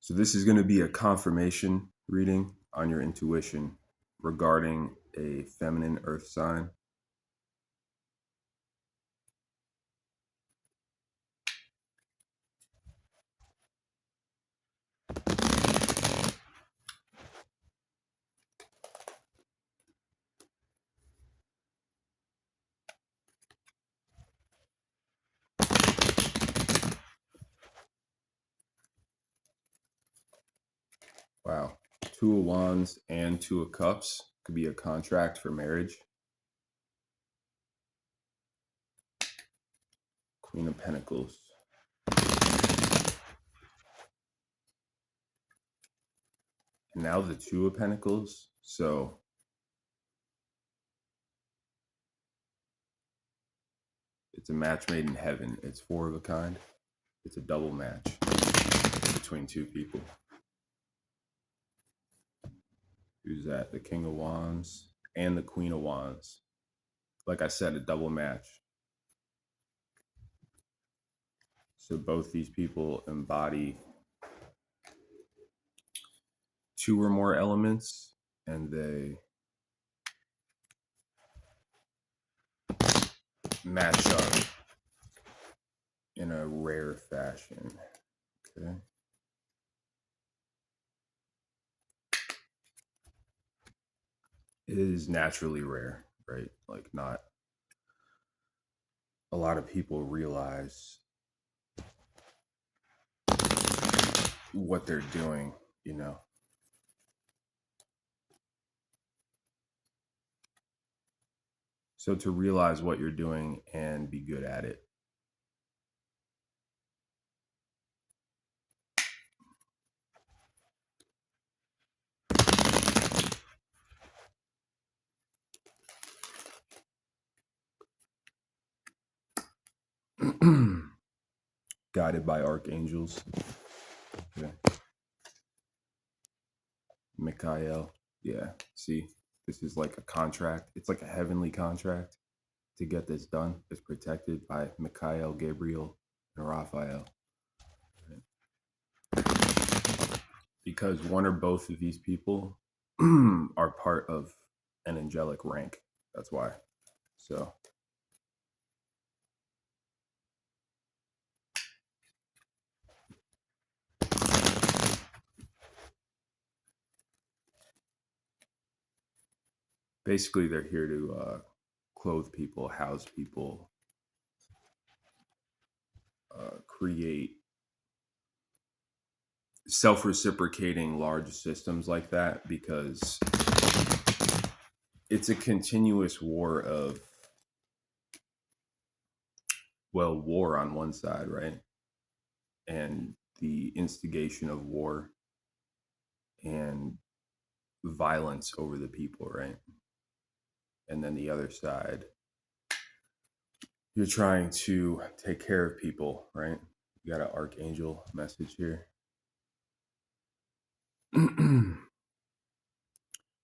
So this is going to be a confirmation reading on your intuition regarding a feminine earth sign. Wow. 2 of Wands and 2 of Cups. Could be a contract for marriage. Queen of Pentacles. And now the 2 of Pentacles. So it's a match made in heaven. It's 4 of a kind. It's a double match between 2 people. Who's that? The King of Wands and the Queen of Wands. Like I said, a double match. So both these people embody 2 or more elements, and they match up in a rare fashion. Okay. It is naturally rare, right? Like, not a lot of people realize what they're doing, you know. So to realize what you're doing and be good at it. Guided by archangels. Okay. Michael. Yeah. See, this is like a contract. It's like a heavenly contract to get this done. It's protected by Michael, Gabriel, and Raphael. Because one or both of these people are part of an angelic rank. That's why. So basically they're here to clothe people, house people, create self-reciprocating large systems like that, because it's a continuous war of, well, war on one side, right? And the instigation of war and violence over the people, right? And then the other side, you're trying to take care of people, right? You got an archangel message here.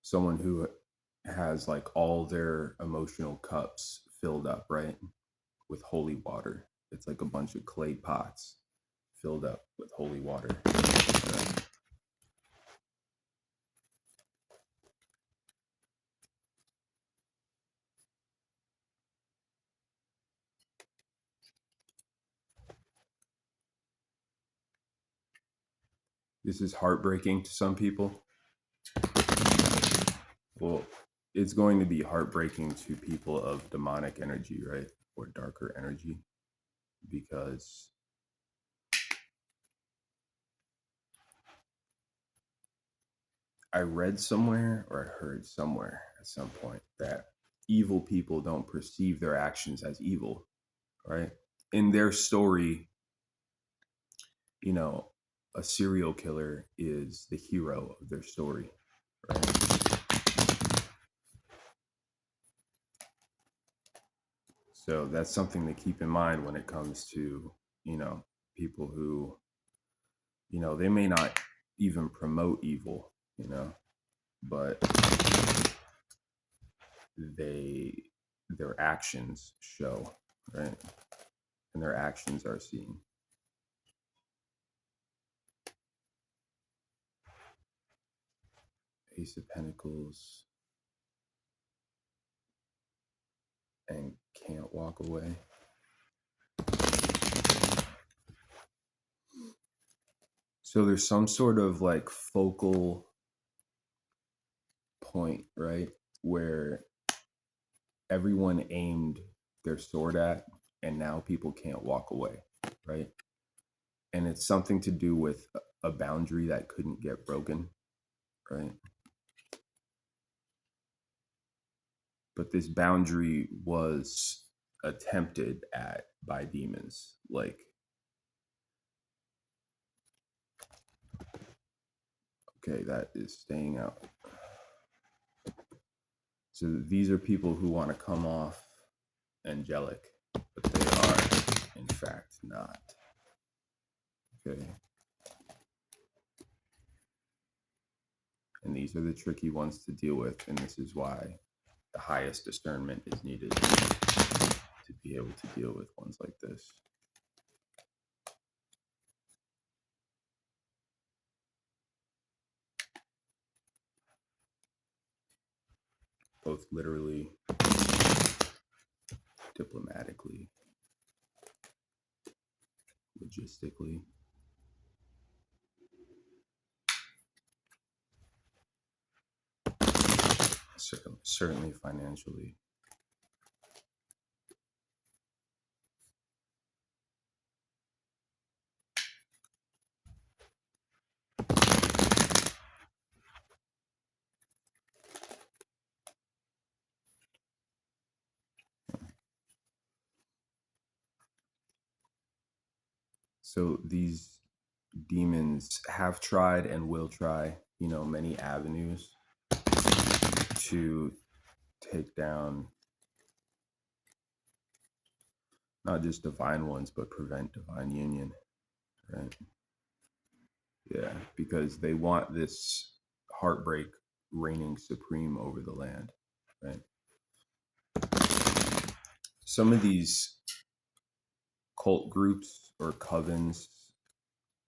Someone who has like all their emotional cups filled up, right? With holy water. It's like a bunch of clay pots filled up with holy water. Right? This is heartbreaking to some people. Well, it's going to be heartbreaking to people of demonic energy, right? Or darker energy. because I read somewhere or I heard somewhere at some point that evil people don't perceive their actions as evil, right? In their story, you know, a serial killer is the hero of their story, right? So that's something to keep in mind when it comes to, people who, they may not even promote evil, but their actions show, right? And their actions are seen. Ace of Pentacles and can't walk away. So there's some sort of like focal point, right? Where everyone aimed their sword at, and now people can't walk away, right? And it's something to do with a boundary that couldn't get broken, right? But this boundary was attempted at by demons. Like, okay, that is staying out. So these are people who want to come off angelic, but they are, in fact, not. Okay. And these are the tricky ones to deal with, and this is why the highest discernment is needed to be able to deal with ones like this. Both literally, diplomatically, logistically. Certainly financially. So these demons have tried and will try, many avenues to take down not just divine ones, but prevent divine union, right? Yeah, because they want this heartbreak reigning supreme over the land, right? Some of these cult groups or covens,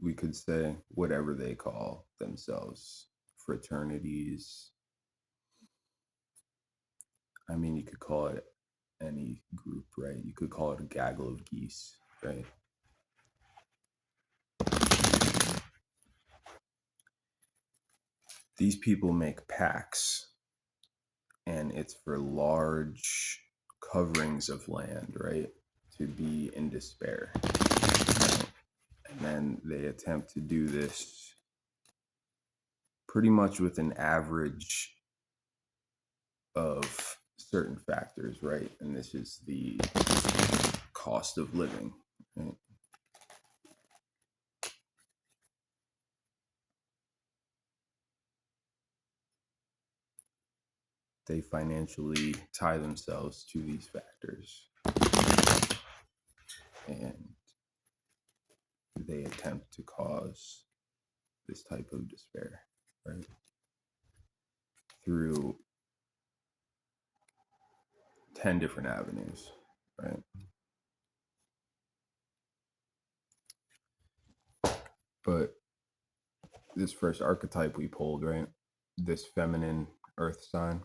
we could say, whatever they call themselves, fraternities. I mean, you could call it any group, right? You could call it a gaggle of geese, right? These people make pacts, and it's for large coverings of land, right? To be in despair. And then they attempt to do this pretty much with an average of certain factors, right? And this is the cost of living, right? They financially tie themselves to these factors, and they attempt to cause this type of despair, right? Through 10 different avenues, right? But this first archetype we pulled, right? This feminine earth sign,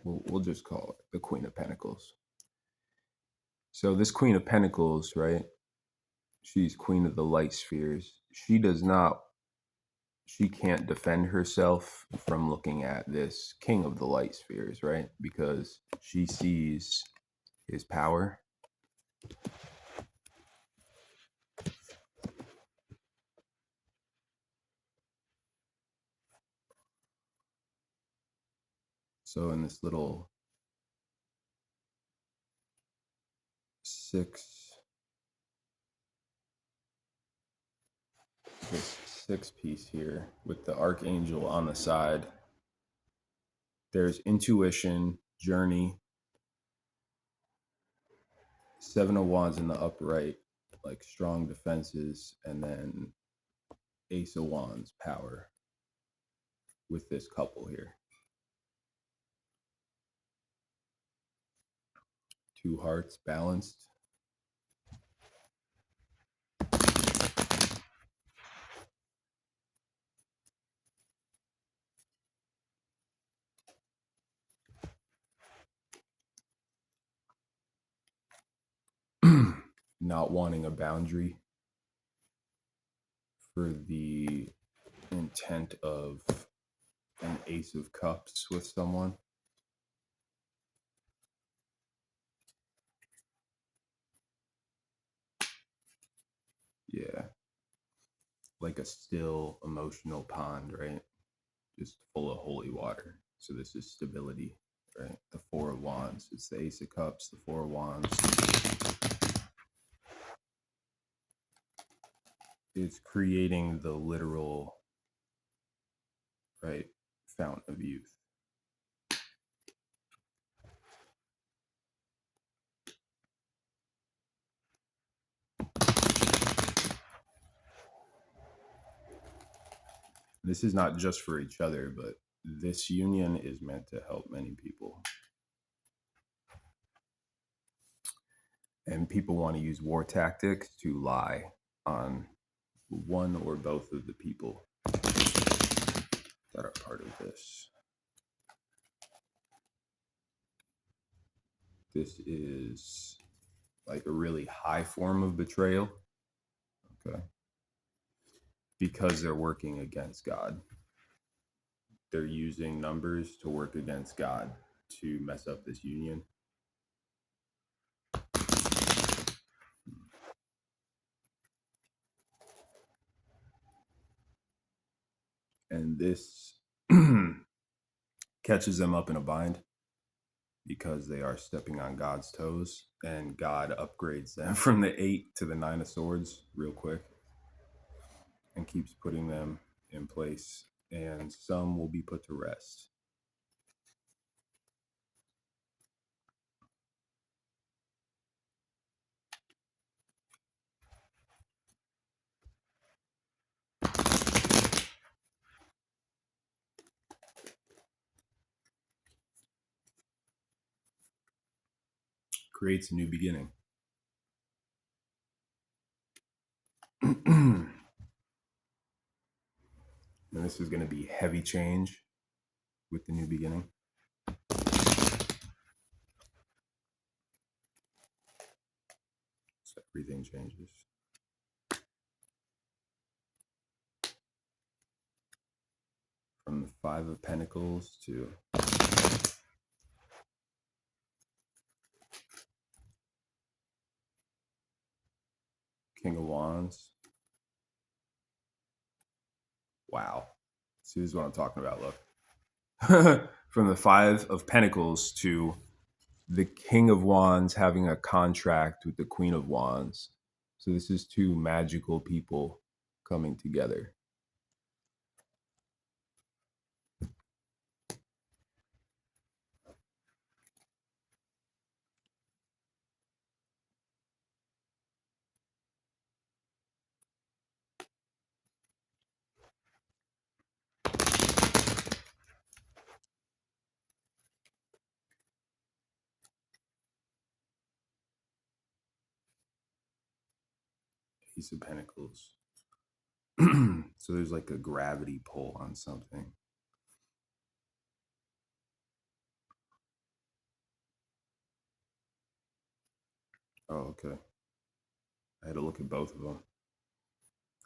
we'll just call it the Queen of Pentacles. So this Queen of Pentacles, right? She's queen of the light spheres. She can't defend herself from looking at this king of the light spheres, right? Because she sees his power So in this little this six piece here with the archangel on the side, there's intuition, journey, Seven of Wands in the upright, like strong defenses, and then Ace of Wands, power with this couple here. Two hearts balanced. Not wanting a boundary for the intent of an Ace of Cups with someone. Yeah. Like a still emotional pond, right? Just full of holy water. So this is stability, right? The Four of Wands. It's the Ace of Cups, the Four of Wands. It's creating the literal, right, fountain of youth. This is not just for each other, but this union is meant to help many people. And people want to use war tactics to lie on one or both of the people that are part of this. This is like a really high form of betrayal. Okay. Because they're working against God. They're using numbers to work against God to mess up this union. And this catches them up in a bind because they are stepping on God's toes, and God upgrades them from the 8 to the 9 of Swords real quick and keeps putting them in place, and some will be put to rest. Creates a new beginning. And this is going to be heavy change with the new beginning. So everything changes. From the Five of Pentacles to King of Wands. Wow. See, this is what I'm talking about, look. From the Five of Pentacles to the King of Wands having a contract with the Queen of Wands. So this is two magical people coming together. Ace of Pentacles. So there's like a gravity pull on something. Oh, okay. I had to look at both of them.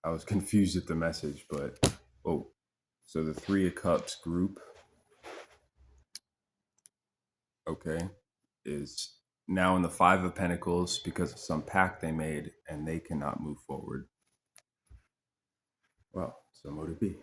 I was confused at the message, but oh, so the Three of Cups group, okay, is now in the Five of Pentacles because of some pact they made, and they cannot move forward. Well, so mote it be.